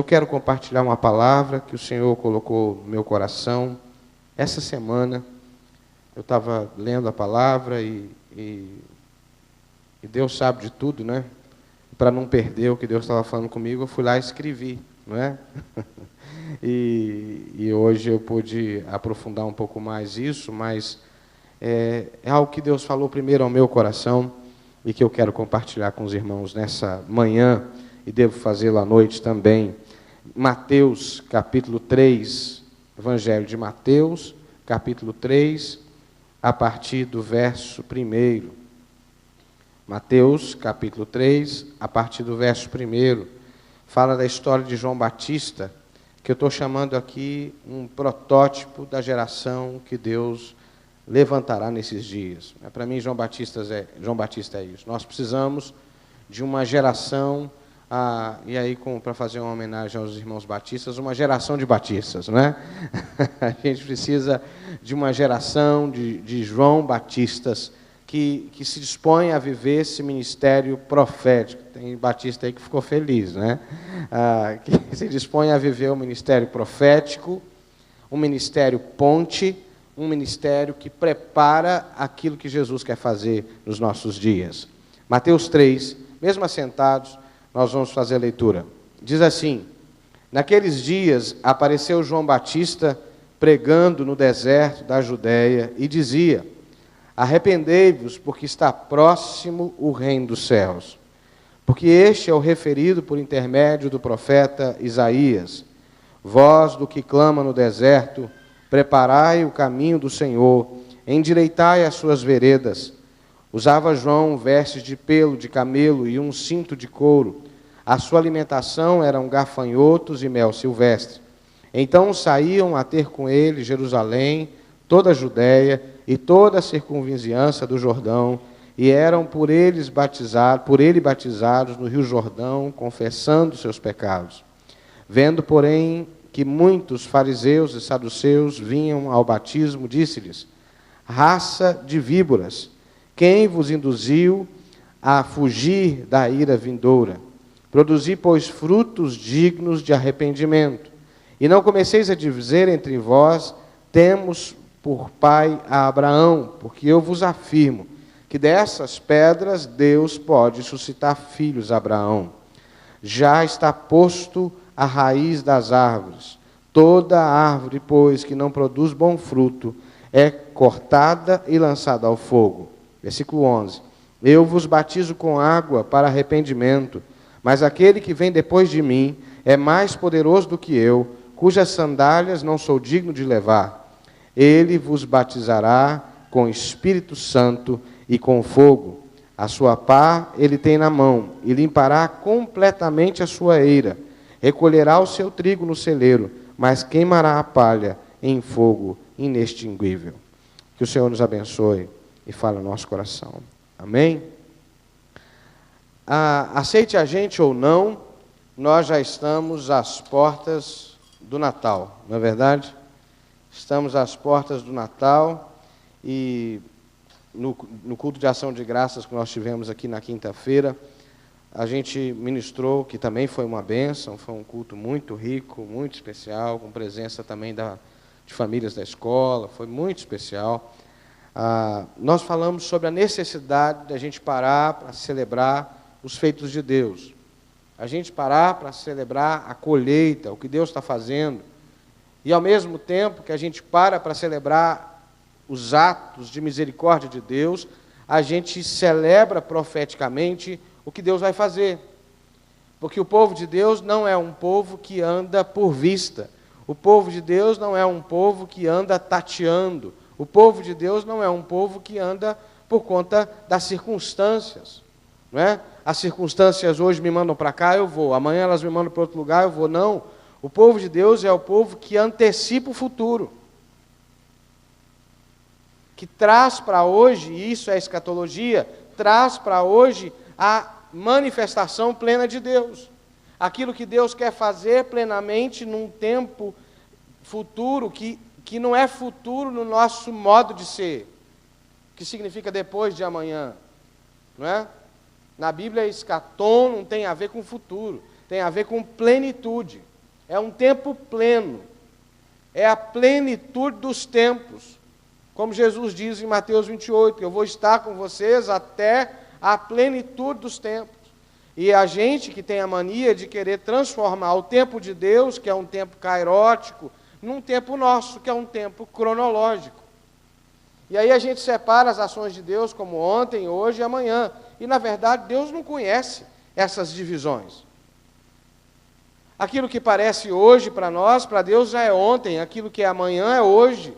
eu quero compartilhar uma palavra que o Senhor colocou no meu coração. Essa semana, eu estava lendo a palavra e Deus sabe de tudo, né? Para não perder o que Deus estava falando comigo, eu fui lá e escrevi, não é? E hoje eu pude aprofundar um pouco mais isso, mas é algo que Deus falou primeiro ao meu coração e que eu quero compartilhar com os irmãos nessa manhã, e devo fazê-lo à noite também. Mateus, capítulo 3, Evangelho de Mateus, capítulo 3, a partir do verso 1. Mateus, capítulo 3, a partir do verso 1, fala da história de João Batista, que eu estou chamando aqui um protótipo da geração que Deus levantará nesses dias. Para mim, João Batista é isso. Nós precisamos de uma geração, e aí, para fazer uma homenagem aos irmãos batistas, uma geração de batistas, não é? A gente precisa de uma geração de João Batistas que se dispõe a viver esse ministério profético. Tem batista aí que ficou feliz, né? Que se dispõe a viver o ministério profético, um ministério ponte, um ministério que prepara aquilo que Jesus quer fazer nos nossos dias. Mateus 3, mesmo assentados, nós vamos fazer a leitura. Diz assim: naqueles dias apareceu João Batista pregando no deserto da Judéia e dizia: arrependei-vos, porque está próximo o reino dos céus. Porque este é o referido por intermédio do profeta Isaías. Voz do que clama no deserto, preparai o caminho do Senhor, endireitai as suas veredas. Usava João vestes de pelo de camelo e um cinto de couro. A sua alimentação eram gafanhotos e mel silvestre. Então saíam a ter com ele Jerusalém, toda a Judéia e toda a circunvizinhança do Jordão, e eram por ele batizados no rio Jordão, confessando seus pecados. Vendo, porém, que muitos fariseus e saduceus vinham ao batismo, disse-lhes: raça de víboras, quem vos induziu a fugir da ira vindoura? Produzi, pois, frutos dignos de arrependimento. E não comeceis a dizer entre vós: temos por pai a Abraão, porque eu vos afirmo que dessas pedras Deus pode suscitar filhos a Abraão. Já está posto a raiz das árvores. Toda árvore, pois, que não produz bom fruto, é cortada e lançada ao fogo. Versículo 11. Eu vos batizo com água para arrependimento, mas aquele que vem depois de mim é mais poderoso do que eu, cujas sandálias não sou digno de levar. Ele vos batizará com Espírito Santo e com fogo. A sua pá ele tem na mão, e limpará completamente a sua eira. Recolherá o seu trigo no celeiro, mas queimará a palha em fogo inextinguível. Que o Senhor nos abençoe e fale no nosso coração. Amém? Aceite a gente ou não, nós já estamos às portas do Natal, não é verdade? Estamos às portas do Natal e no culto de ação de graças que nós tivemos aqui na quinta-feira, a gente ministrou, que também foi uma bênção, foi um culto muito rico, muito especial, com presença também de famílias da escola, foi muito especial. Nós falamos sobre a necessidade de a gente parar para celebrar os feitos de Deus, a gente parar para celebrar a colheita, o que Deus está fazendo, e ao mesmo tempo que a gente para celebrar os atos de misericórdia de Deus, a gente celebra profeticamente o que Deus vai fazer. Porque o povo de Deus não é um povo que anda por vista. O povo de Deus não é um povo que anda tateando. O povo de Deus não é um povo que anda por conta das circunstâncias. Não é? As circunstâncias hoje me mandam para cá, eu vou. Amanhã elas me mandam para outro lugar, eu vou. Não. O povo de Deus é o povo que antecipa o futuro. Que traz para hoje, e isso é escatologia, traz para hoje a manifestação plena de Deus. Aquilo que Deus quer fazer plenamente num tempo futuro, que não é futuro no nosso modo de ser, que significa depois de amanhã. Não é? Na Bíblia, escatom não tem a ver com futuro, tem a ver com plenitude. é um tempo pleno, é a plenitude dos tempos. Como Jesus diz em Mateus 28, eu vou estar com vocês até a plenitude dos tempos. E a gente que tem a mania de querer transformar o tempo de Deus, que é um tempo kairótico, num tempo nosso, que é um tempo cronológico. E aí a gente separa as ações de Deus como ontem, hoje e amanhã. E, na verdade, Deus não conhece essas divisões. Aquilo que parece hoje para nós, para Deus já é ontem. Aquilo que é amanhã é hoje.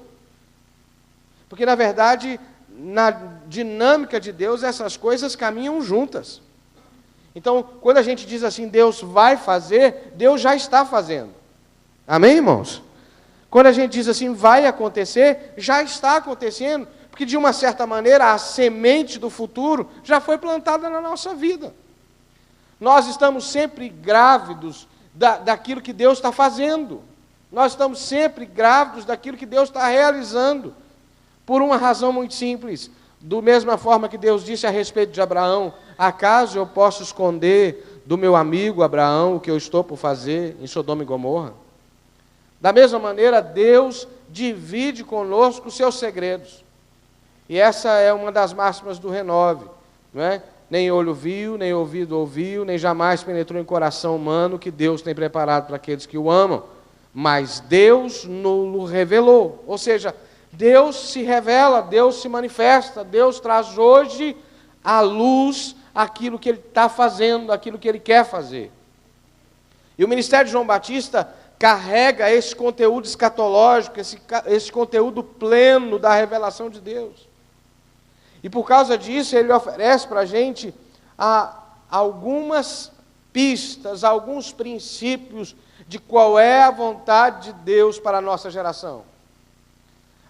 Porque, na verdade, na dinâmica de Deus, essas coisas caminham juntas. Então, quando a gente diz assim, Deus vai fazer, Deus já está fazendo. Amém, irmãos? Quando a gente diz assim, vai acontecer, já está acontecendo, porque de uma certa maneira a semente do futuro já foi plantada na nossa vida. Nós estamos sempre grávidos daquilo que Deus está fazendo. Nós estamos sempre grávidos daquilo que Deus está realizando, por uma razão muito simples. Da mesma forma que Deus disse a respeito de Abraão, acaso eu posso esconder do meu amigo Abraão o que eu estou por fazer em Sodoma e Gomorra? Da mesma maneira, Deus divide conosco os seus segredos. E essa é uma das máximas do Renove. Não é? Nem olho viu, nem ouvido ouviu, nem jamais penetrou em coração humano que Deus tem preparado para aqueles que o amam. Mas Deus nos revelou. Ou seja, Deus se revela, Deus se manifesta, Deus traz hoje à luz aquilo que Ele está fazendo, aquilo que Ele quer fazer. E o ministério de João Batista carrega esse conteúdo escatológico, esse conteúdo pleno da revelação de Deus. E por causa disso, ele oferece para a gente algumas pistas, alguns princípios de qual é a vontade de Deus para a nossa geração.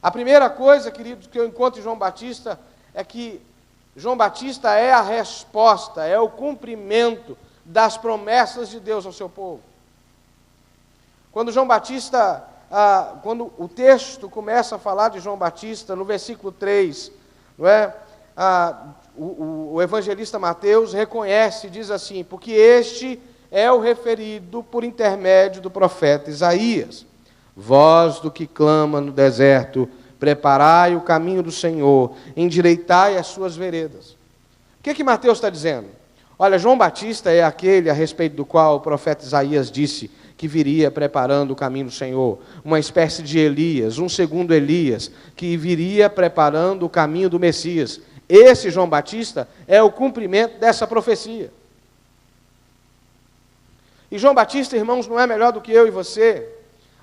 A primeira coisa, queridos, que eu encontro em João Batista é que João Batista é a resposta, é o cumprimento das promessas de Deus ao seu povo. Quando João Batista, quando o texto começa a falar de João Batista, no versículo 3, não é? O evangelista Mateus reconhece, diz assim, porque este é o referido por intermédio do profeta Isaías. Voz do que clama no deserto, preparai o caminho do Senhor, endireitai as suas veredas. O que Mateus está dizendo? Olha, João Batista é aquele a respeito do qual o profeta Isaías disse que viria preparando o caminho do Senhor, uma espécie de Elias, um segundo Elias, que viria preparando o caminho do Messias. Esse João Batista é o cumprimento dessa profecia. E João Batista, irmãos, não é melhor do que eu e você,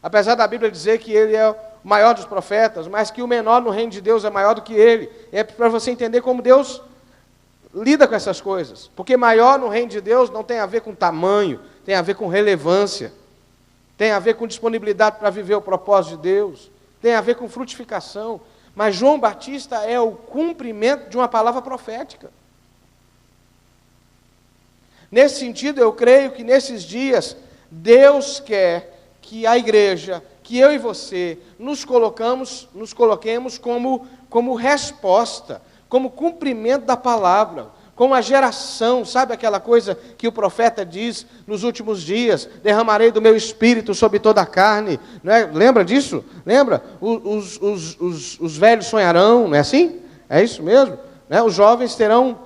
apesar da Bíblia dizer que ele é o maior dos profetas, mas que o menor no reino de Deus é maior do que ele. É para você entender como Deus lida com essas coisas, porque maior no reino de Deus não tem a ver com tamanho, tem a ver com relevância, tem a ver com disponibilidade para viver o propósito de Deus, tem a ver com frutificação. Mas João Batista é o cumprimento de uma palavra profética. Nesse sentido, eu creio que nesses dias, Deus quer que a igreja, que eu e você, nos coloquemos como resposta, como cumprimento da palavra, como a geração, sabe aquela coisa que o profeta diz nos últimos dias, derramarei do meu espírito sobre toda a carne, não é? Lembra disso? Lembra? Os velhos sonharão, não é assim? É isso mesmo? Né? Os jovens terão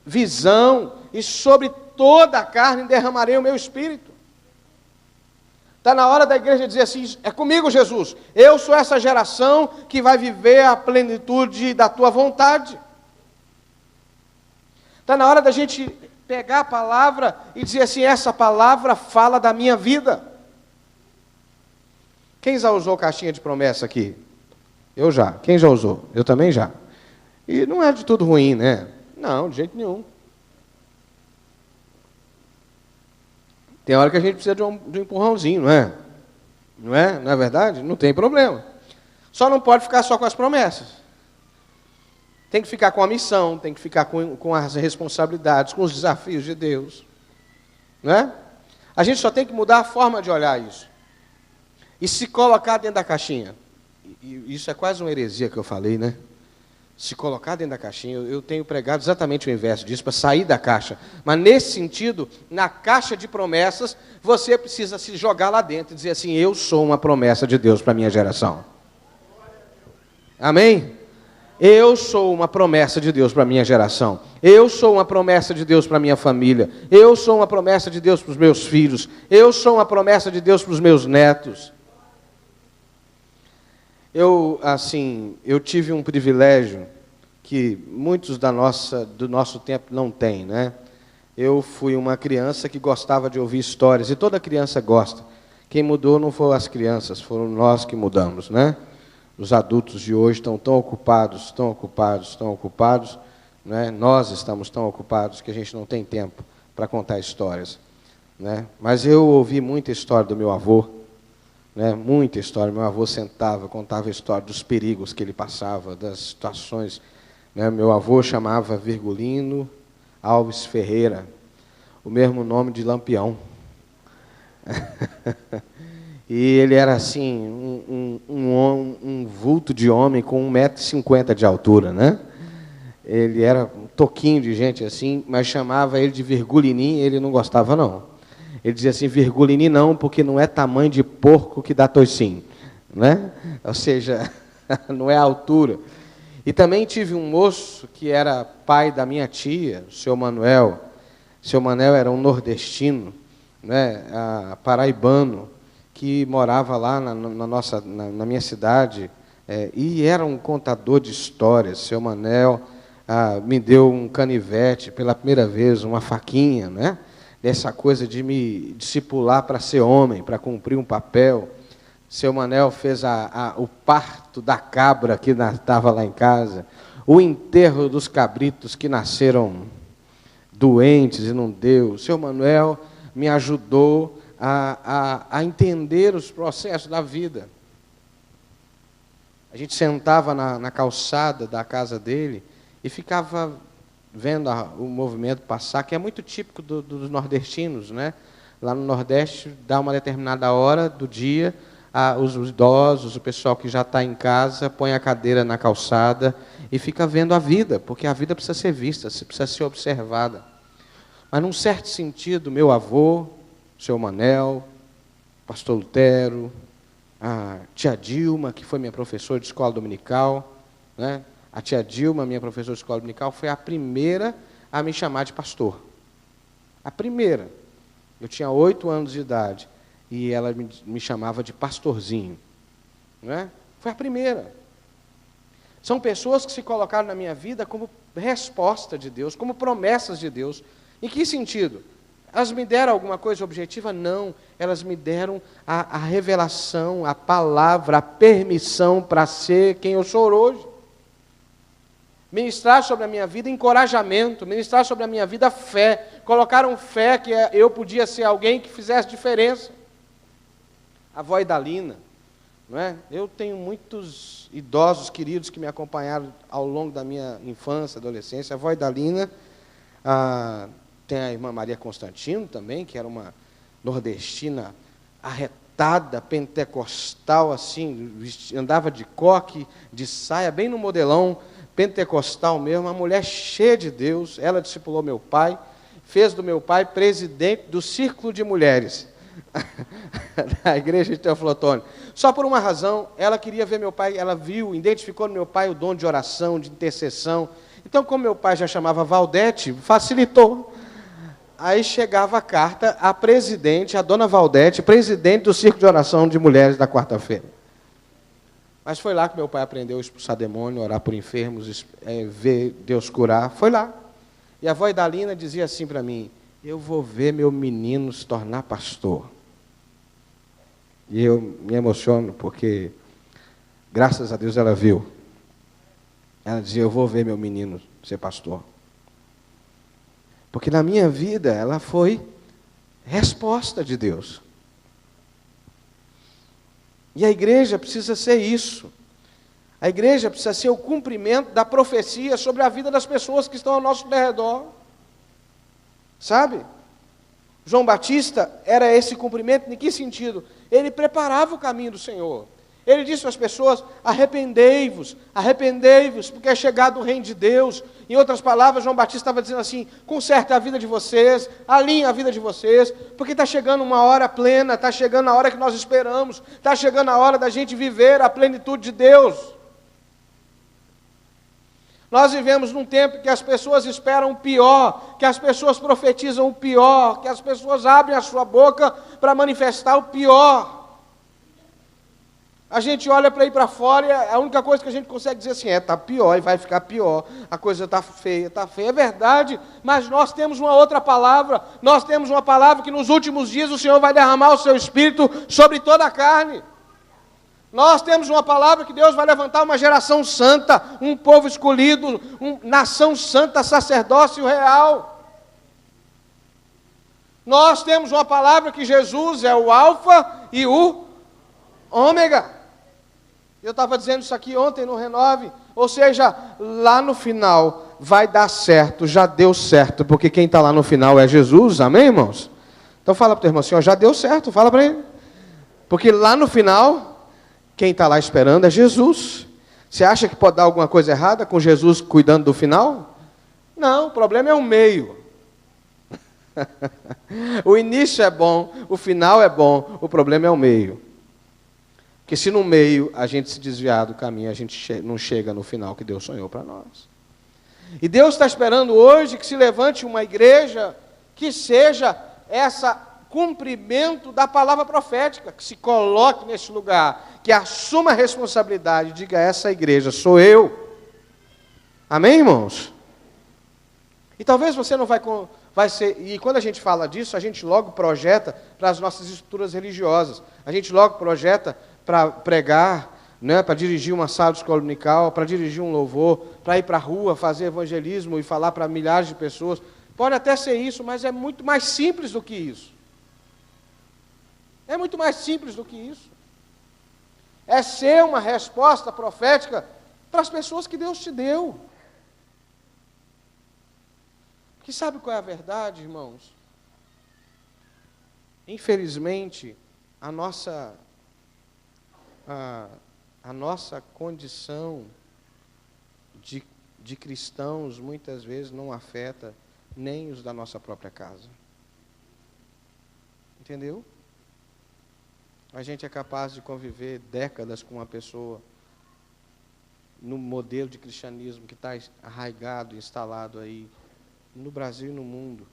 visão, e sobre toda a carne derramarei o meu espírito. Está na hora da igreja dizer assim, é comigo, Jesus, eu sou essa geração que vai viver a plenitude da tua vontade. Está na hora da gente pegar a palavra e dizer assim, essa palavra fala da minha vida. Quem já usou caixinha de promessa aqui? Eu já. Quem já usou? Eu também já. E não é de tudo ruim, né? Não, de jeito nenhum. Tem hora que a gente precisa de um empurrãozinho, não é? Não é? Não é verdade? Não tem problema. Só não pode ficar só com as promessas. Tem que ficar com a missão, tem que ficar com as responsabilidades, com os desafios de Deus. Não é? A gente só tem que mudar a forma de olhar isso. E se colocar dentro da caixinha. E isso é quase uma heresia que eu falei, né? se colocar dentro da caixinha. Eu tenho pregado exatamente o inverso disso, para sair da caixa. Mas nesse sentido, na caixa de promessas, você precisa se jogar lá dentro e dizer assim: eu sou uma promessa de Deus para a minha geração. Amém? Eu sou uma promessa de Deus para a minha geração. Eu sou uma promessa de Deus para a minha família. Eu sou uma promessa de Deus para os meus filhos. Eu sou uma promessa de Deus para os meus netos. Eu tive um privilégio que muitos do nosso tempo não têm, né? Eu fui uma criança que gostava de ouvir histórias, e toda criança gosta. Quem mudou não foram as crianças, foram nós que mudamos, né? Os adultos de hoje estão tão ocupados, né? Nós estamos tão ocupados que a gente não tem tempo para contar histórias, né? Mas eu ouvi muita história do meu avô, né? Muita história. Meu avô sentava, contava a história dos perigos que ele passava, das situações, né? Meu avô chamava Virgulino Alves Ferreira, o mesmo nome de Lampião. E ele era assim, um vulto de homem com 1,50 m de altura, né? Ele era um toquinho de gente assim, mas chamava ele de Virgulinim, ele não gostava não. Ele dizia assim: Virgulinim não, porque não é tamanho de porco que dá toicinho, né? Ou seja, não é a altura. E também tive um moço que era pai da minha tia, o seu Manuel. O seu Manuel era um nordestino, né, paraibano, que morava lá na minha cidade, e era um contador de histórias. Seu Manuel me deu um canivete pela primeira vez, uma faquinha, né? Dessa coisa de me discipular para ser homem, para cumprir um papel. Seu Manuel fez o parto da cabra que estava lá em casa, o enterro dos cabritos que nasceram doentes e não deu. Seu Manuel me ajudou a entender os processos da vida. A gente sentava na calçada da casa dele e ficava vendo o movimento passar, que é muito típico dos nordestinos, né? Lá no Nordeste, dá uma determinada hora do dia, os idosos, o pessoal que já está em casa, põe a cadeira na calçada e fica vendo a vida, porque a vida precisa ser vista, precisa ser observada. Mas, num certo sentido, meu avô, seu Manel, pastor Lutero, a tia Dilma, que foi minha professora de escola dominical, né? A tia Dilma, minha professora de escola dominical, foi a primeira a me chamar de pastor. A primeira. Eu tinha 8 anos de idade e ela me chamava de pastorzinho, né? Foi a primeira. São pessoas que se colocaram na minha vida como resposta de Deus, como promessas de Deus. Em que sentido? Elas me deram alguma coisa objetiva? Não. Elas me deram a revelação, a palavra, a permissão para ser quem eu sou hoje. Ministrar sobre a minha vida encorajamento, ministrar sobre a minha vida fé. Colocaram fé que eu podia ser alguém que fizesse diferença. A avó Idalina, não é? Eu tenho muitos idosos queridos que me acompanharam ao longo da minha infância, adolescência. A avó Idalina, tem a irmã Maria Constantino também, que era uma nordestina arretada, pentecostal, assim, andava de coque, de saia, bem no modelão, pentecostal mesmo, uma mulher cheia de Deus. Ela discipulou meu pai, fez do meu pai presidente do Círculo de Mulheres da igreja de Teoflotone. Só por uma razão: ela queria ver meu pai, ela viu, identificou no meu pai o dom de oração, de intercessão. Então, como meu pai já chamava Valdete, facilitou. Aí chegava a carta à presidente, a dona Valdete, presidente do Círculo de Oração de Mulheres da quarta-feira. Mas foi lá que meu pai aprendeu a expulsar demônio, orar por enfermos, ver Deus curar. Foi lá. E a avó Idalina dizia assim para mim: eu vou ver meu menino se tornar pastor. E eu me emociono porque, graças a Deus, ela viu. Ela dizia: eu vou ver meu menino ser pastor. Porque na minha vida ela foi resposta de Deus. E a igreja precisa ser isso. A igreja precisa ser o cumprimento da profecia sobre a vida das pessoas que estão ao nosso redor. Sabe? João Batista era esse cumprimento. Em que sentido? Ele preparava o caminho do Senhor. Ele disse às pessoas: arrependei-vos, arrependei-vos, porque é chegado o reino de Deus. Em outras palavras, João Batista estava dizendo assim: conserta a vida de vocês, alinhe a vida de vocês, porque está chegando uma hora plena, está chegando a hora que nós esperamos, está chegando a hora da gente viver a plenitude de Deus. Nós vivemos num tempo que as pessoas esperam o pior, que as pessoas profetizam o pior, que as pessoas abrem a sua boca para manifestar o pior. A gente olha para ir para fora e a única coisa que a gente consegue dizer assim está pior e vai ficar pior, a coisa está feia, é verdade, mas nós temos uma outra palavra, nós temos uma palavra que nos últimos dias o Senhor vai derramar o seu Espírito sobre toda a carne. Nós temos uma palavra que Deus vai levantar uma geração santa, um povo escolhido, nação santa, sacerdócio real. Nós temos uma palavra que Jesus é o alfa e o ômega. Eu estava dizendo isso aqui ontem no Renove, ou seja, lá no final vai dar certo, já deu certo, porque quem está lá no final é Jesus, amém, irmãos? Então fala para o teu irmão assim, ó, já deu certo, fala para ele. Porque lá no final, quem está lá esperando é Jesus. Você acha que pode dar alguma coisa errada com Jesus cuidando do final? Não, o problema é o meio. O início é bom, o final é bom, o problema é o meio. Porque se no meio a gente se desviar do caminho, a gente não chega no final que Deus sonhou para nós. E Deus está esperando hoje que se levante uma igreja que seja esse cumprimento da palavra profética, que se coloque nesse lugar, que assuma a responsabilidade, diga: essa igreja sou eu. Amém, irmãos? E talvez você não vai ser, e quando a gente fala disso, a gente logo projeta para as nossas estruturas religiosas, a gente logo projeta para pregar, né, para dirigir uma sala de escola dominical, para dirigir um louvor, para ir para a rua, fazer evangelismo e falar para milhares de pessoas. Pode até ser isso, mas é muito mais simples do que isso. É muito mais simples do que isso. É ser uma resposta profética para as pessoas que Deus te deu. Porque sabe qual é a verdade, irmãos? Infelizmente, a nossa condição de cristãos muitas vezes não afeta nem os da nossa própria casa. Entendeu? A gente é capaz de conviver décadas com uma pessoa no modelo de cristianismo que está arraigado, instalado aí no Brasil e no mundo.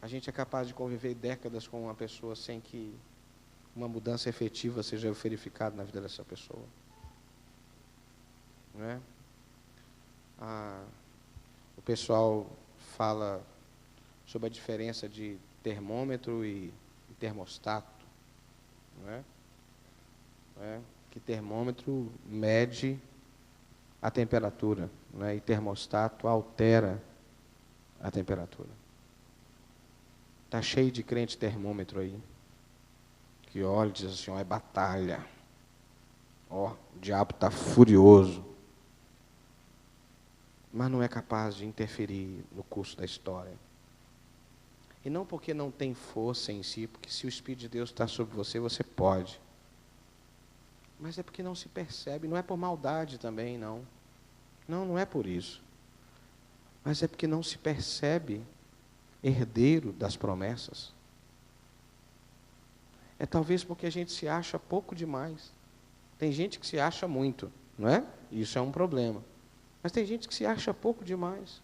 A gente é capaz de conviver décadas com uma pessoa sem que uma mudança efetiva seja verificada na vida dessa pessoa. Não é? O pessoal fala sobre a diferença de termômetro e termostato. Não é? Que termômetro mede a temperatura, não é? E termostato altera a temperatura. Está cheio de crente termômetro aí, que olha e diz assim, ó, é batalha, ó, o diabo está furioso, mas não é capaz de interferir no curso da história. E não porque não tem força em si, porque se o Espírito de Deus está sobre você, você pode. Mas é porque não se percebe, não é por maldade também, não. Não é por isso. Mas é porque não se percebe herdeiro das promessas. É talvez porque a gente se acha pouco demais. Tem gente que se acha muito, não é? Isso é um problema. Mas tem gente que se acha pouco demais.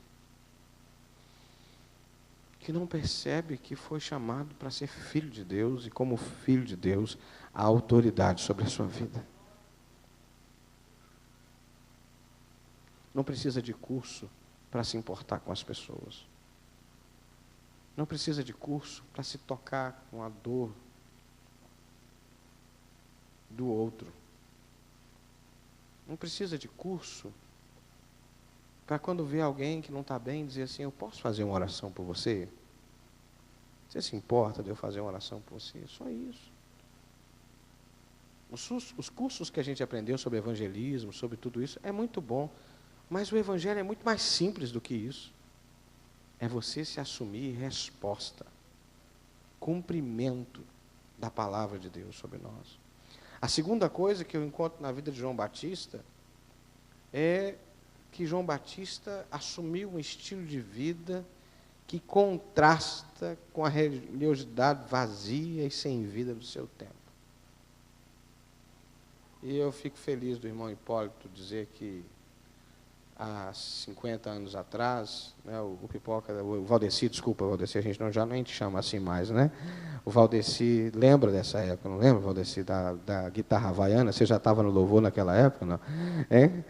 Que não percebe que foi chamado para ser filho de Deus, e como filho de Deus, a autoridade sobre a sua vida. Não precisa de curso para se importar com as pessoas. Não precisa de curso para se tocar com a dor do outro. Não precisa de curso para quando vê alguém que não está bem, dizer assim, eu posso fazer uma oração por você? Você se importa de eu fazer uma oração por você? Só isso. Os cursos que a gente aprendeu sobre evangelismo, sobre tudo isso, é muito bom. Mas o evangelho é muito mais simples do que isso. É você se assumir resposta, cumprimento da palavra de Deus sobre nós. A segunda coisa que eu encontro na vida de João Batista é que João Batista assumiu um estilo de vida que contrasta com a religiosidade vazia e sem vida do seu tempo. E eu fico feliz do irmão Hipólito dizer que há 50 anos atrás, né, o Valdeci, desculpa, Valdeci, a gente já nem te chama assim mais, né? O Valdeci, lembra dessa época, não lembra, Valdeci, da guitarra havaiana? Você já estava no louvor naquela época, não? Hein?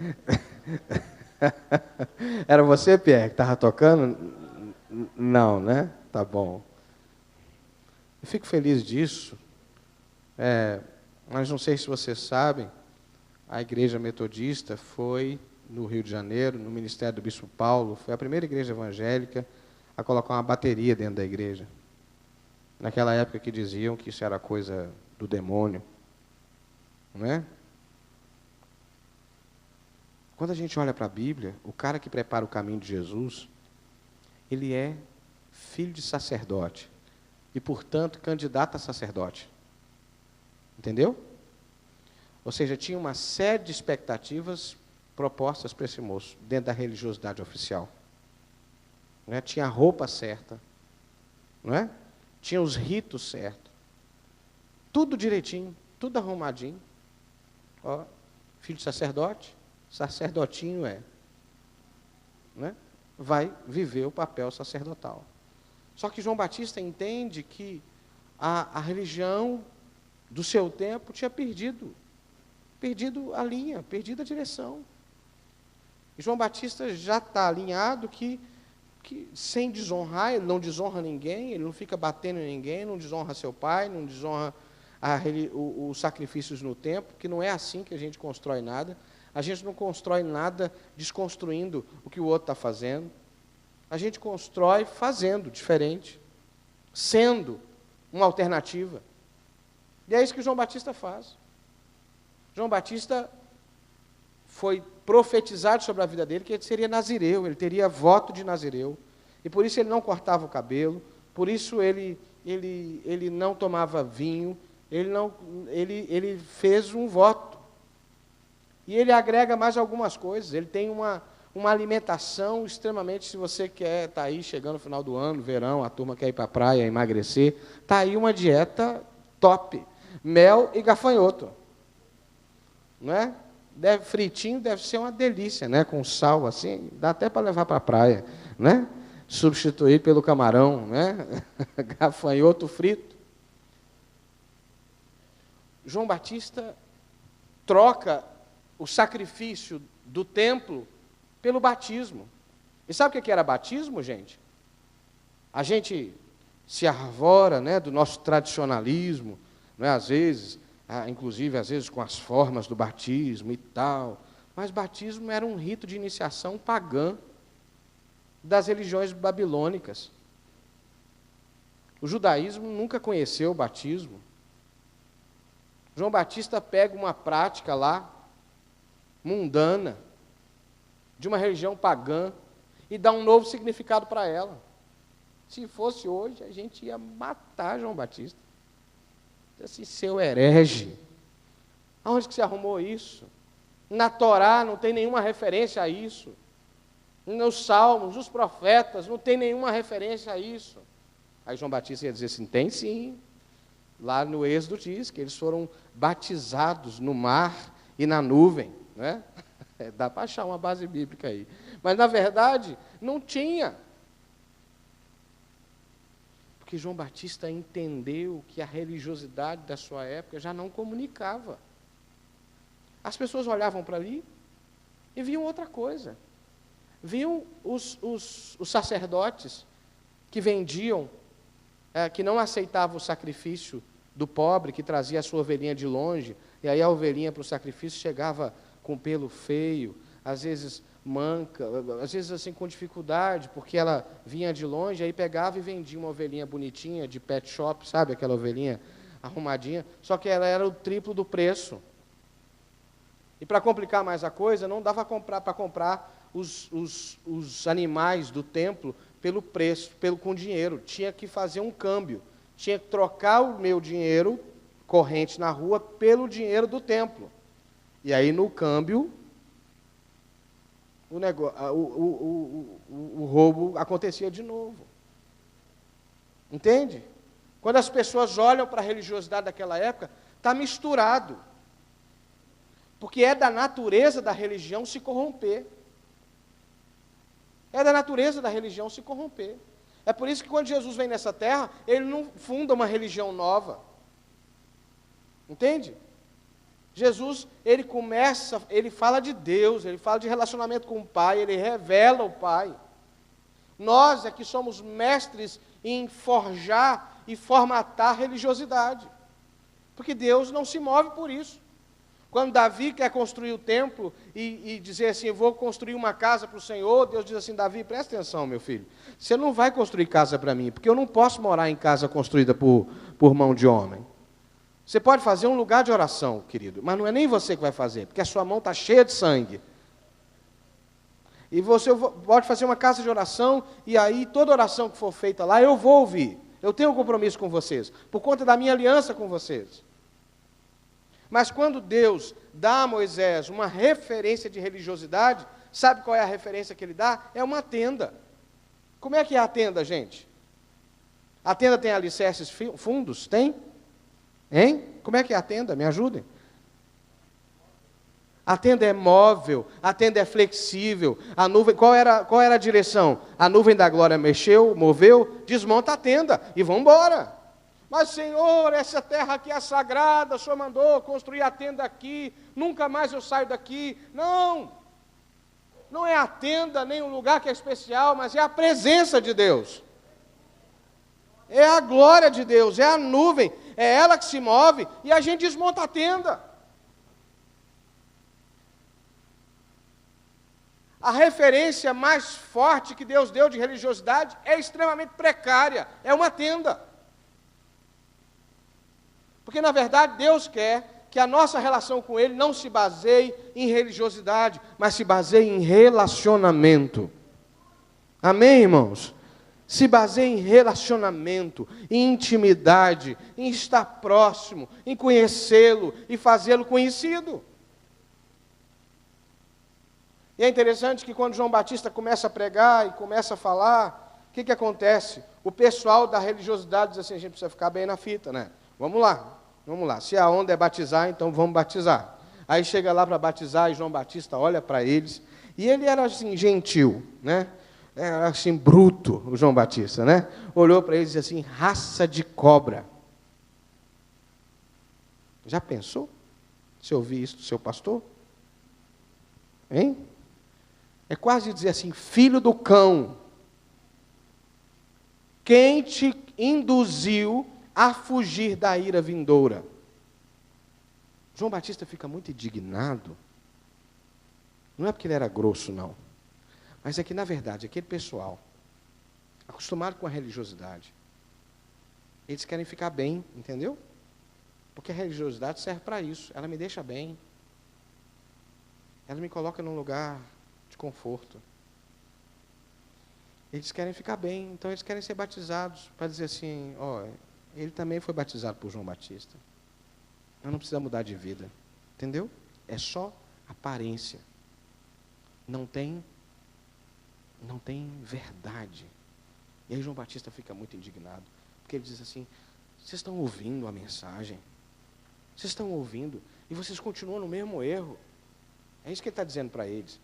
Era você, Pierre, que estava tocando? Não, né? Tá bom. Eu fico feliz disso, mas não sei se vocês sabem, a Igreja Metodista foi, no Rio de Janeiro, no ministério do Bispo Paulo, foi a primeira igreja evangélica a colocar uma bateria dentro da igreja. Naquela época que diziam que isso era coisa do demônio. Não é? Quando a gente olha para a Bíblia, o cara que prepara o caminho de Jesus, ele é filho de sacerdote e, portanto, candidato a sacerdote. Entendeu? Ou seja, tinha uma série de expectativas propostas para esse moço, dentro da religiosidade oficial. Não é? Tinha a roupa certa, não é? Tinha os ritos certos, tudo direitinho, tudo arrumadinho. Ó, filho de sacerdote, sacerdotinho não é? Vai viver o papel sacerdotal. Só que João Batista entende que a religião do seu tempo tinha perdido a linha, perdido a direção. E João Batista já está alinhado que sem desonrar, ele não desonra ninguém, ele não fica batendo em ninguém, não desonra seu pai, não desonra os sacrifícios no templo, que não é assim que a gente constrói nada. A gente não constrói nada desconstruindo o que o outro está fazendo. A gente constrói fazendo diferente, sendo uma alternativa. E é isso que João Batista faz. João Batista foi profetizado sobre a vida dele que ele seria nazireu, ele teria voto de nazireu. E por isso ele não cortava o cabelo, por isso ele não tomava vinho, ele fez um voto. E ele agrega mais algumas coisas, ele tem uma alimentação extremamente, se você quer, está aí chegando no final do ano, verão, a turma quer ir para a praia, emagrecer, está aí uma dieta top, mel e gafanhoto. Não é? Fritinho deve ser uma delícia, né? Com sal assim, dá até para levar para a praia, né? Substituir pelo camarão, né? Gafanhoto frito. João Batista troca o sacrifício do templo pelo batismo. E sabe o que era batismo, gente? A gente se arvora, né, do nosso tradicionalismo, não é? Às vezes, inclusive às vezes com as formas do batismo e tal, mas batismo era um rito de iniciação pagã das religiões babilônicas. O judaísmo nunca conheceu o batismo. João Batista pega uma prática lá, mundana, de uma religião pagã, e dá um novo significado para ela. Se fosse hoje, a gente ia matar João Batista. Assim, seu herege, aonde que você arrumou isso? Na Torá não tem nenhuma referência a isso. Nos Salmos, nos profetas, não tem nenhuma referência a isso. Aí João Batista ia dizer assim, tem sim. Lá no Êxodo diz que eles foram batizados no mar e na nuvem. Né? Dá para achar uma base bíblica aí. Mas, na verdade, não tinha. Porque João Batista entendeu que a religiosidade da sua época já não comunicava. As pessoas olhavam para ali e viam outra coisa. Viam os sacerdotes que vendiam, que não aceitavam o sacrifício do pobre, que trazia a sua ovelhinha de longe, e aí a ovelhinha para o sacrifício chegava com pelo feio, às vezes manca, às vezes assim com dificuldade, porque ela vinha de longe, aí pegava e vendia uma ovelhinha bonitinha, de pet shop, sabe, aquela ovelhinha arrumadinha, só que ela era o triplo do preço. E para complicar mais a coisa, não dava para comprar os animais do templo pelo preço, com dinheiro, tinha que fazer um câmbio, tinha que trocar o meu dinheiro corrente na rua pelo dinheiro do templo. E aí, no câmbio, o roubo acontecia de novo. Entende? Quando as pessoas olham para a religiosidade daquela época, está misturado. Porque é da natureza da religião se corromper. É da natureza da religião se corromper. É por isso que quando Jesus vem nessa terra, ele não funda uma religião nova. Entende? Jesus, ele fala de Deus, ele fala de relacionamento com o Pai, ele revela o Pai. Nós é que somos mestres em forjar e formatar religiosidade. Porque Deus não se move por isso. Quando Davi quer construir o templo e dizer assim, eu vou construir uma casa para o Senhor, Deus diz assim, Davi, presta atenção, meu filho, você não vai construir casa para mim, porque eu não posso morar em casa construída por mão de homem. Você pode fazer um lugar de oração, querido, mas não é nem você que vai fazer, porque a sua mão está cheia de sangue. E você pode fazer uma casa de oração, e aí toda oração que for feita lá, eu vou ouvir. Eu tenho um compromisso com vocês, por conta da minha aliança com vocês. Mas quando Deus dá a Moisés uma referência de religiosidade, sabe qual é a referência que ele dá? É uma tenda. Como é que é a tenda, gente? A tenda tem alicerces fundos? Tem? Hein? Como é que é a tenda? Me ajudem. A tenda é móvel, a tenda é flexível. A nuvem, qual era a direção? A nuvem da glória mexeu, moveu, desmonta a tenda e vão embora. Mas, Senhor, essa terra aqui é sagrada, o Senhor mandou construir a tenda aqui, nunca mais eu saio daqui. Não, não é a tenda, nem um lugar que é especial, mas é a presença de Deus. É a glória de Deus, é a nuvem, é ela que se move, e a gente desmonta a tenda. A referência mais forte que Deus deu de religiosidade é extremamente precária, é uma tenda. Porque, na verdade, Deus quer que a nossa relação com Ele não se baseie em religiosidade, mas se baseie em relacionamento. Amém, irmãos? Se baseie em relacionamento, em intimidade, em estar próximo, em conhecê-lo e fazê-lo conhecido. E é interessante que quando João Batista começa a pregar e começa a falar, o que acontece? O pessoal da religiosidade diz assim, a gente precisa ficar bem na fita, né? Vamos lá. Se a onda é batizar, então vamos batizar. Aí chega lá para batizar e João Batista olha para eles, e ele era assim, gentil, né? Era assim, bruto, o João Batista, né? Olhou para eles e disse assim, raça de cobra. Já pensou? Se ouvir isso do seu pastor? Hein? É quase dizer assim, filho do cão. Quem te induziu a fugir da ira vindoura? João Batista fica muito indignado. Não é porque ele era grosso, não. Mas é que, na verdade, aquele pessoal, acostumado com a religiosidade, eles querem ficar bem, entendeu? Porque a religiosidade serve para isso. Ela me deixa bem. Ela me coloca num lugar de conforto. Eles querem ficar bem, então eles querem ser batizados, para dizer assim, ele também foi batizado por João Batista. Mas não precisa mudar de vida. Entendeu? É só aparência. Não tem verdade. E aí João Batista fica muito indignado. Porque ele diz assim, vocês estão ouvindo a mensagem? Vocês estão ouvindo? E vocês continuam no mesmo erro. É isso que ele está dizendo para eles.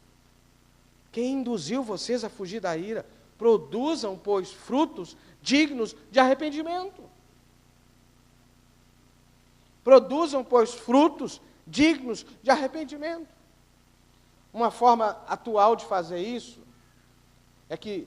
Quem induziu vocês a fugir da ira? Produzam, pois, frutos dignos de arrependimento. Produzam, pois, frutos dignos de arrependimento. Uma forma atual de fazer isso é que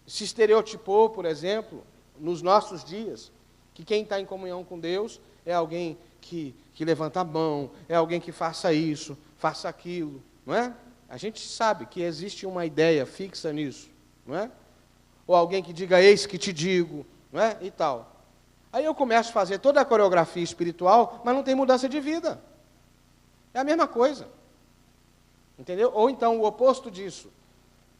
se estereotipou, por exemplo, nos nossos dias, que quem está em comunhão com Deus é alguém que levanta a mão, é alguém que faça isso, faça aquilo, não é? A gente sabe que existe uma ideia fixa nisso, não é? Ou alguém que diga, eis que te digo, não é? E tal. Aí eu começo a fazer toda a coreografia espiritual, mas não tem mudança de vida. É a mesma coisa. Entendeu? Ou então o oposto disso.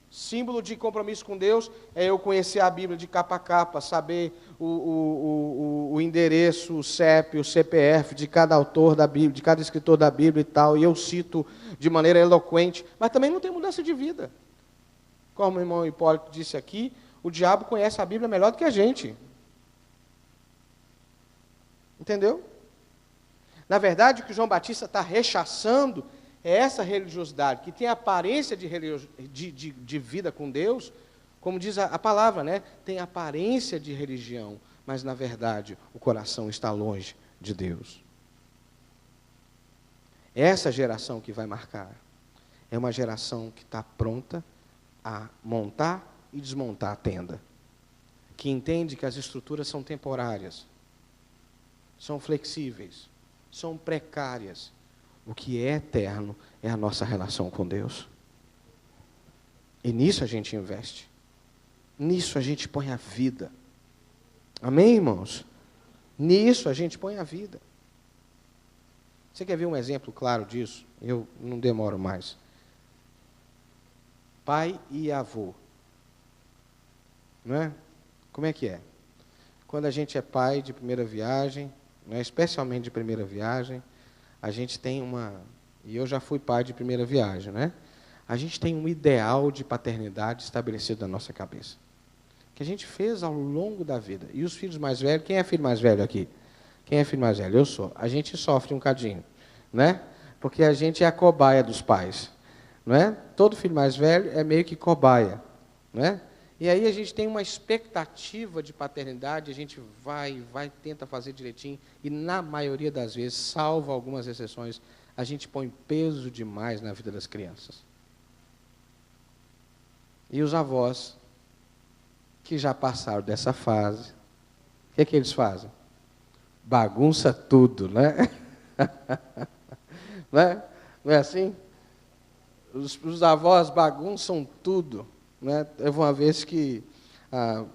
Símbolo de compromisso com Deus é eu conhecer a Bíblia de capa a capa, saber o endereço, o CEP, o CPF de cada autor da Bíblia, de cada escritor da Bíblia e tal, e eu cito de maneira eloquente, mas também não tem mudança de vida. Como o irmão Hipólito disse aqui, o diabo conhece a Bíblia melhor do que a gente. Entendeu? Na verdade, o que João Batista está rechaçando é essa religiosidade, que tem aparência de vida com Deus, como diz a palavra, né? Tem aparência de religião, mas, na verdade, o coração está longe de Deus. Essa geração que vai marcar é uma geração que está pronta a montar e desmontar a tenda, que entende que as estruturas são temporárias, são flexíveis, são precárias. O que é eterno é a nossa relação com Deus. E nisso a gente investe. Nisso a gente põe a vida. Amém, irmãos? Nisso a gente põe a vida. Você quer ver um exemplo claro disso? Eu não demoro mais. Pai e avô. Não é? Como é que é? Quando a gente é pai de primeira viagem, não é? Especialmente de primeira viagem, a gente tem e eu já fui pai de primeira viagem, né? A gente tem um ideal de paternidade estabelecido na nossa cabeça, que a gente fez ao longo da vida. E os filhos mais velhos, quem é filho mais velho aqui? Quem é filho mais velho? Eu sou. A gente sofre um cadinho, né? Porque a gente é a cobaia dos pais, não é? Todo filho mais velho é meio que cobaia, né? E aí a gente tem uma expectativa de paternidade, a gente vai, tenta fazer direitinho, e na maioria das vezes, salvo algumas exceções, a gente põe peso demais na vida das crianças. E os avós, que já passaram dessa fase, o que eles fazem? Bagunça tudo, né? Não é assim? Os avós bagunçam tudo. Né? Teve uma vez que,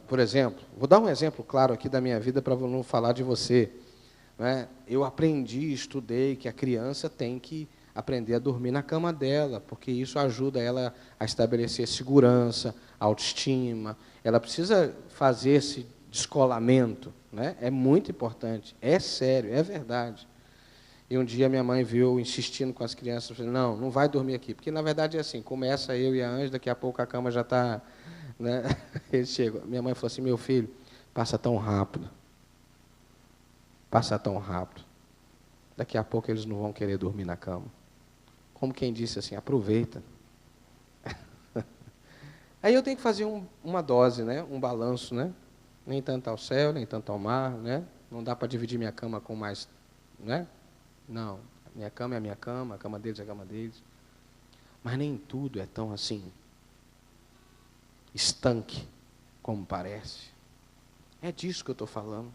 por exemplo, vou dar um exemplo claro aqui da minha vida para não falar de você. Né? Eu aprendi, estudei que a criança tem que aprender a dormir na cama dela, porque isso ajuda ela a estabelecer segurança, autoestima. Ela precisa fazer esse descolamento, né? É muito importante, é sério, é verdade. E um dia minha mãe viu eu insistindo com as crianças, falei, não vai dormir aqui, porque na verdade é assim, começa eu e a Ângela, daqui a pouco a cama já está, né? Eles chegam. Minha mãe falou assim, meu filho, passa tão rápido, daqui a pouco eles não vão querer dormir na cama. Como quem disse assim, aproveita. Aí eu tenho que fazer uma dose, né? Um balanço, né? Nem tanto ao céu, nem tanto ao mar, né? Não dá para dividir minha cama com mais, né? Não, a minha cama é a minha cama, a cama deles é a cama deles. Mas nem tudo é tão assim, estanque, como parece. É disso que eu estou falando.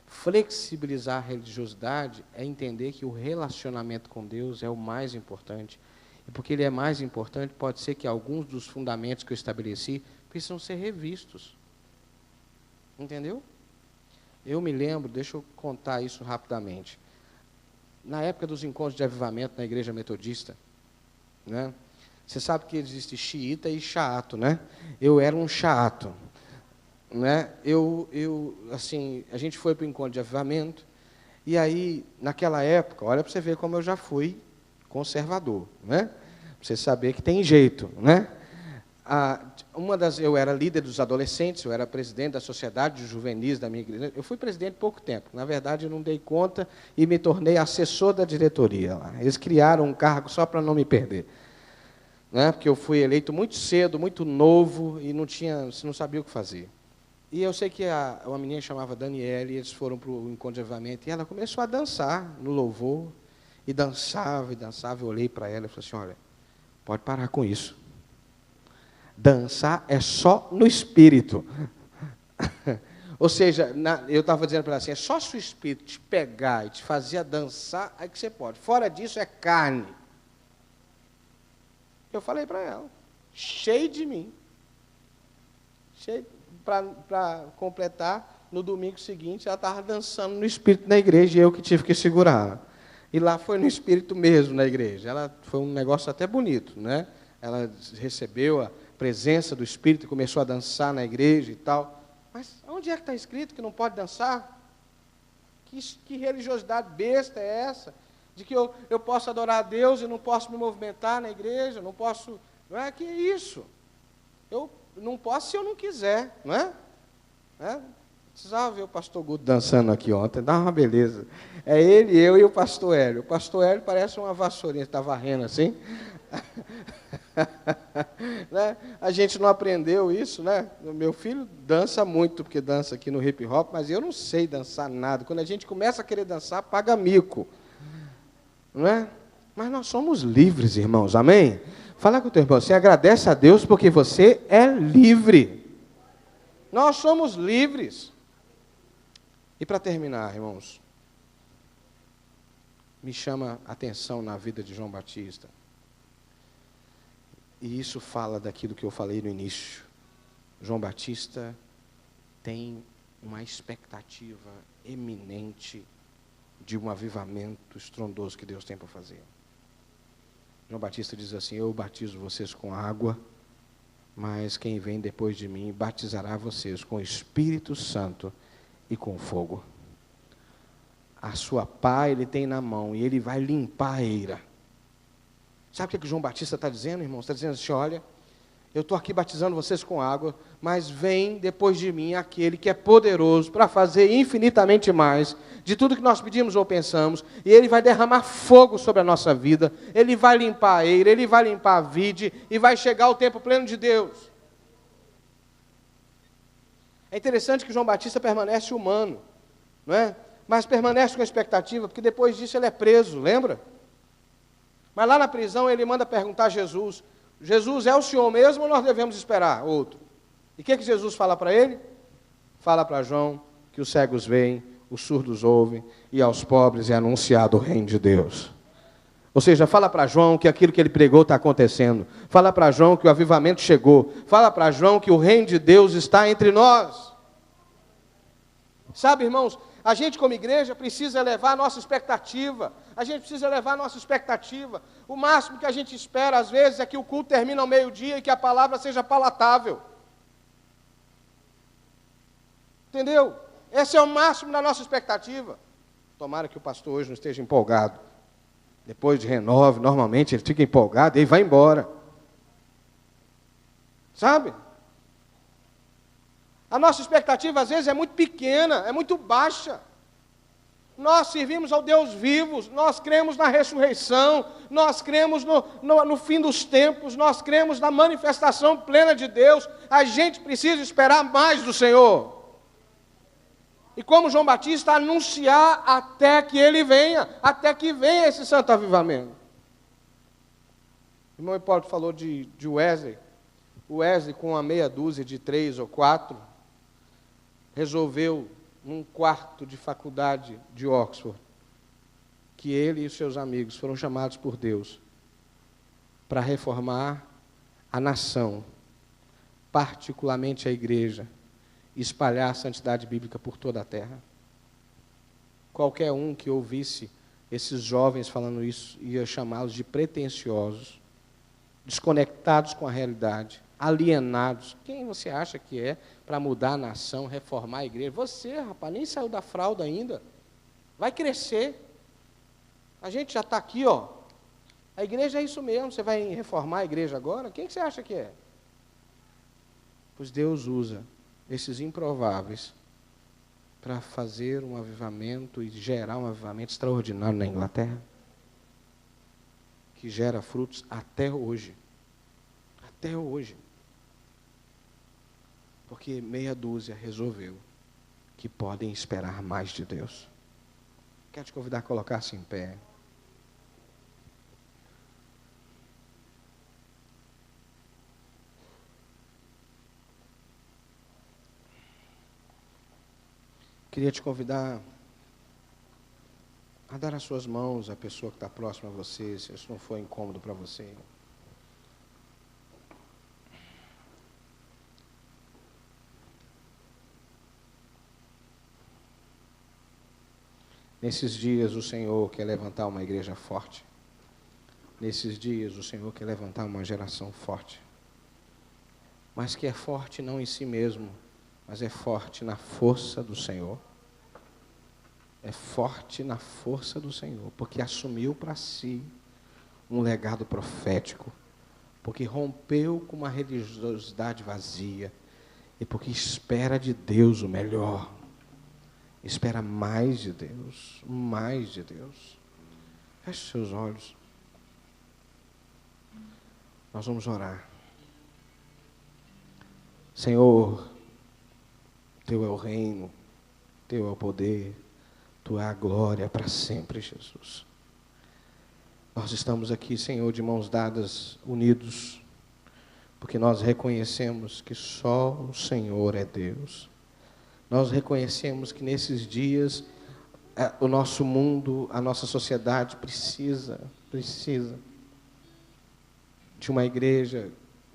Flexibilizar a religiosidade é entender que o relacionamento com Deus é o mais importante. E porque ele é mais importante, pode ser que alguns dos fundamentos que eu estabeleci precisam ser revistos. Entendeu? Eu me lembro, deixa eu contar isso rapidamente. Na época dos encontros de avivamento na igreja metodista, né? Você sabe que existe xiita e chato, né? Eu era um chato, né? Assim, a gente foi para o encontro de avivamento, e aí, naquela época, olha para você ver como eu já fui conservador, né? Para você saber que tem jeito, né? Eu era líder dos adolescentes, eu era presidente da sociedade de juvenis da minha igreja. Eu fui presidente pouco tempo. Na verdade, eu não dei conta e me tornei assessor da diretoria lá. Eles criaram um cargo só para não me perder. Né? Porque eu fui eleito muito cedo, muito novo, e não sabia o que fazer. E eu sei que uma menina chamava Daniela, e eles foram para o encontro de avivamento, e ela começou a dançar no louvor, e dançava, eu olhei para ela e falei assim, olha, pode parar com isso. Dançar é só no espírito. Ou seja, eu estava dizendo para ela assim, é só se o espírito te pegar e te fazer dançar, aí que você pode. Fora disso é carne. Eu falei para ela, cheio de mim. Para completar, no domingo seguinte, ela estava dançando no espírito na igreja, e eu que tive que segurá-la. E lá foi no espírito mesmo, na igreja. Foi um negócio até bonito, né? ela recebeu a presença do Espírito e começou a dançar na igreja e tal. Mas onde é que está escrito que não pode dançar? Que religiosidade besta é essa? De que eu posso adorar a Deus e não posso me movimentar na igreja, não posso... Não é que é isso? Eu não posso se eu não quiser, não é? Precisava ver o pastor Guto dançando aqui ontem, dá uma beleza. É ele, eu e o pastor Hélio. O pastor Hélio parece uma vassourinha, está varrendo assim. Né? A gente não aprendeu isso, né? O meu filho dança muito, porque dança aqui no hip hop, mas eu não sei dançar nada. Quando a gente começa a querer dançar, paga mico. Não é? Mas nós somos livres, irmãos, amém? Fala com o teu irmão, você agradece a Deus porque você é livre. Nós somos livres. E para terminar, irmãos, me chama a atenção na vida de João Batista. E isso fala daquilo que eu falei no início. João Batista tem uma expectativa eminente de um avivamento estrondoso que Deus tem para fazer. João Batista diz assim: eu batizo vocês com água, mas quem vem depois de mim batizará vocês com o Espírito Santo e com fogo. A sua pá ele tem na mão e ele vai limpar a eira. Sabe o que João Batista está dizendo, irmãos? Está dizendo assim: olha, eu estou aqui batizando vocês com água, mas vem depois de mim aquele que é poderoso para fazer infinitamente mais de tudo que nós pedimos ou pensamos, e ele vai derramar fogo sobre a nossa vida, ele vai limpar a eira, ele vai limpar a vide, e vai chegar o tempo pleno de Deus. É interessante que João Batista permanece humano, não é? Mas permanece com a expectativa, porque depois disso ele é preso, lembra? Mas lá na prisão ele manda perguntar a Jesus: Jesus, é o Senhor mesmo ou nós devemos esperar outro? E o que Jesus fala para ele? Fala para João que os cegos veem, os surdos ouvem, e aos pobres é anunciado o reino de Deus. Ou seja, fala para João que aquilo que ele pregou está acontecendo. Fala para João que o avivamento chegou. Fala para João que o reino de Deus está entre nós. Sabe, irmãos, a gente como igreja precisa elevar a nossa expectativa. A gente precisa elevar a nossa expectativa. O máximo que a gente espera, às vezes, é que o culto termine ao meio-dia e que a palavra seja palatável. Entendeu? Esse é o máximo da nossa expectativa. Tomara que o pastor hoje não esteja empolgado. Depois de renove, normalmente ele fica empolgado e vai embora. Sabe? A nossa expectativa, às vezes, é muito pequena, é muito baixa. Nós servimos ao Deus vivo, nós cremos na ressurreição, nós cremos no fim dos tempos, nós cremos na manifestação plena de Deus. A gente precisa esperar mais do Senhor. E como João Batista, anunciar até que ele venha, até que venha esse santo avivamento. O irmão Hipólito falou de Wesley. O Wesley, com uma meia dúzia de 3 ou 4, resolveu, num quarto de faculdade de Oxford, que ele e os seus amigos foram chamados por Deus para reformar a nação, particularmente a igreja, e espalhar a santidade bíblica por toda a terra. Qualquer um que ouvisse esses jovens falando isso ia chamá-los de pretensiosos, desconectados com a realidade, alienados. Quem você acha que é para mudar a nação, reformar a igreja? Você, rapaz, nem saiu da fralda ainda. Vai crescer. A gente já está aqui, ó. A igreja é isso mesmo. Você vai reformar a igreja agora? Quem que você acha que é? Pois Deus usa esses improváveis para fazer um avivamento e gerar um avivamento extraordinário na Inglaterra, que gera frutos até hoje. Até hoje. Porque meia dúzia resolveu que podem esperar mais de Deus. Quero te convidar a colocar-se em pé. Queria te convidar a dar as suas mãos à pessoa que está próxima a você, se isso não for incômodo para você. Nesses dias o Senhor quer levantar uma igreja forte. Nesses dias o Senhor quer levantar uma geração forte, mas que é forte não em si mesmo, mas é forte na força do Senhor. É forte na força do Senhor, porque assumiu para si um legado profético, porque rompeu com uma religiosidade vazia, e porque espera de Deus o melhor, espera mais de Deus, mais de Deus. Feche seus olhos. Nós vamos orar. Senhor, Teu é o reino, Teu é o poder, Tua é a glória para sempre, Jesus. Nós estamos aqui, Senhor, de mãos dadas, unidos, porque nós reconhecemos que só o Senhor é Deus. Nós reconhecemos que nesses dias o nosso mundo, a nossa sociedade precisa de uma igreja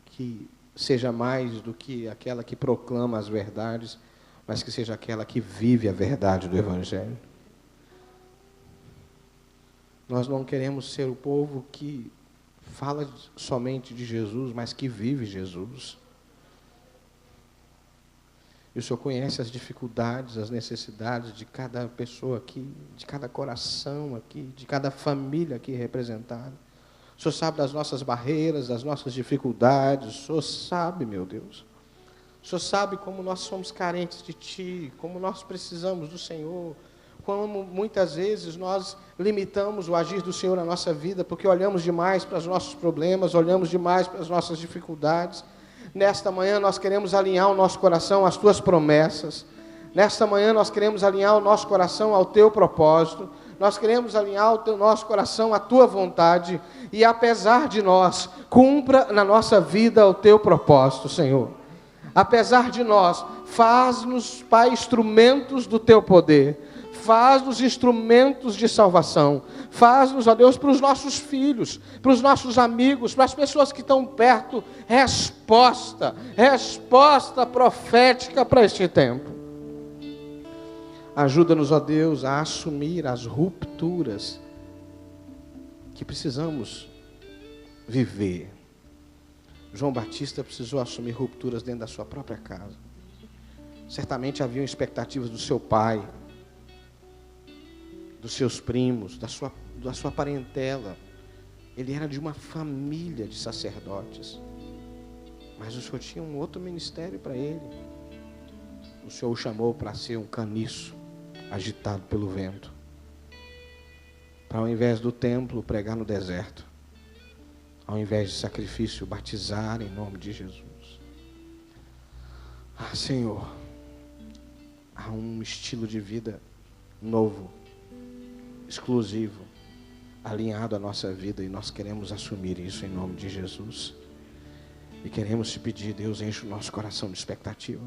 que seja mais do que aquela que proclama as verdades, mas que seja aquela que vive a verdade do Evangelho. Nós não queremos ser o povo que fala somente de Jesus, mas que vive Jesus. E o Senhor conhece as dificuldades, as necessidades de cada pessoa aqui, de cada coração aqui, de cada família aqui representada. O Senhor sabe das nossas barreiras, das nossas dificuldades. O Senhor sabe, meu Deus. O Senhor sabe como nós somos carentes de Ti, como nós precisamos do Senhor, como muitas vezes nós limitamos o agir do Senhor na nossa vida, porque olhamos demais para os nossos problemas, olhamos demais para as nossas dificuldades. Nesta manhã nós queremos alinhar o nosso coração às Tuas promessas. Nesta manhã nós queremos alinhar o nosso coração ao Teu propósito. Nós queremos alinhar o nosso coração à Tua vontade. E apesar de nós, cumpra na nossa vida o Teu propósito, Senhor. Apesar de nós, faz-nos, Pai, instrumentos do Teu poder. Faz-nos instrumentos de salvação. Faz-nos, ó Deus, para os nossos filhos, para os nossos amigos, para as pessoas que estão perto, resposta profética para este tempo. Ajuda-nos, ó Deus, a assumir as rupturas que precisamos viver. João Batista precisou assumir rupturas dentro da sua própria casa. Certamente haviam expectativas do seu pai, dos seus primos, da sua parentela. Ele era de uma família de sacerdotes. Mas o Senhor tinha um outro ministério para ele. O Senhor o chamou para ser um caniço agitado pelo vento. Para, ao invés do templo, pregar no deserto. Ao invés de sacrifício, batizar em nome de Jesus. Senhor, há um estilo de vida novo, exclusivo, alinhado à nossa vida, e nós queremos assumir isso em nome de Jesus. E queremos te pedir, Deus, enche o nosso coração de expectativa.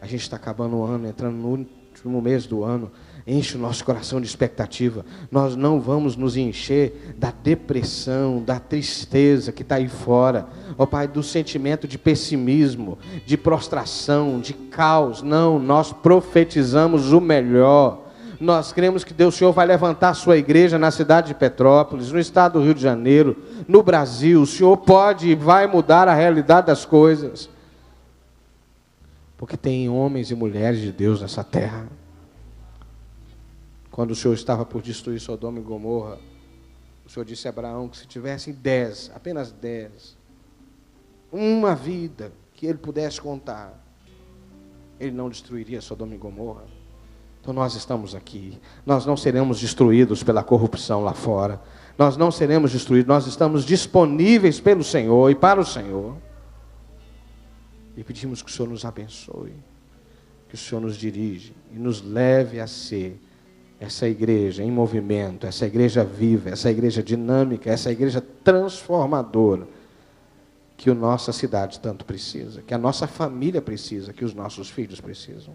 A gente está acabando o ano, entrando no último mês do ano. Enche o nosso coração de expectativa. Nós não vamos nos encher da depressão, da tristeza que está aí fora, ó Pai, do sentimento de pessimismo, de prostração, de caos. Não, nós profetizamos o melhor. Nós cremos que Deus, o Senhor vai levantar a sua igreja na cidade de Petrópolis, no estado do Rio de Janeiro, no Brasil. O Senhor pode e vai mudar a realidade das coisas. Porque tem homens e mulheres de Deus nessa terra. Quando o Senhor estava por destruir Sodoma e Gomorra, o Senhor disse a Abraão que se tivessem 10, apenas 10, uma vida que ele pudesse contar, ele não destruiria Sodoma e Gomorra. Então nós estamos aqui, nós não seremos destruídos pela corrupção lá fora, nós não seremos destruídos, nós estamos disponíveis pelo Senhor e para o Senhor. E pedimos que o Senhor nos abençoe, que o Senhor nos dirija e nos leve a ser essa igreja em movimento, essa igreja viva, essa igreja dinâmica, essa igreja transformadora que a nossa cidade tanto precisa, que a nossa família precisa, que os nossos filhos precisam.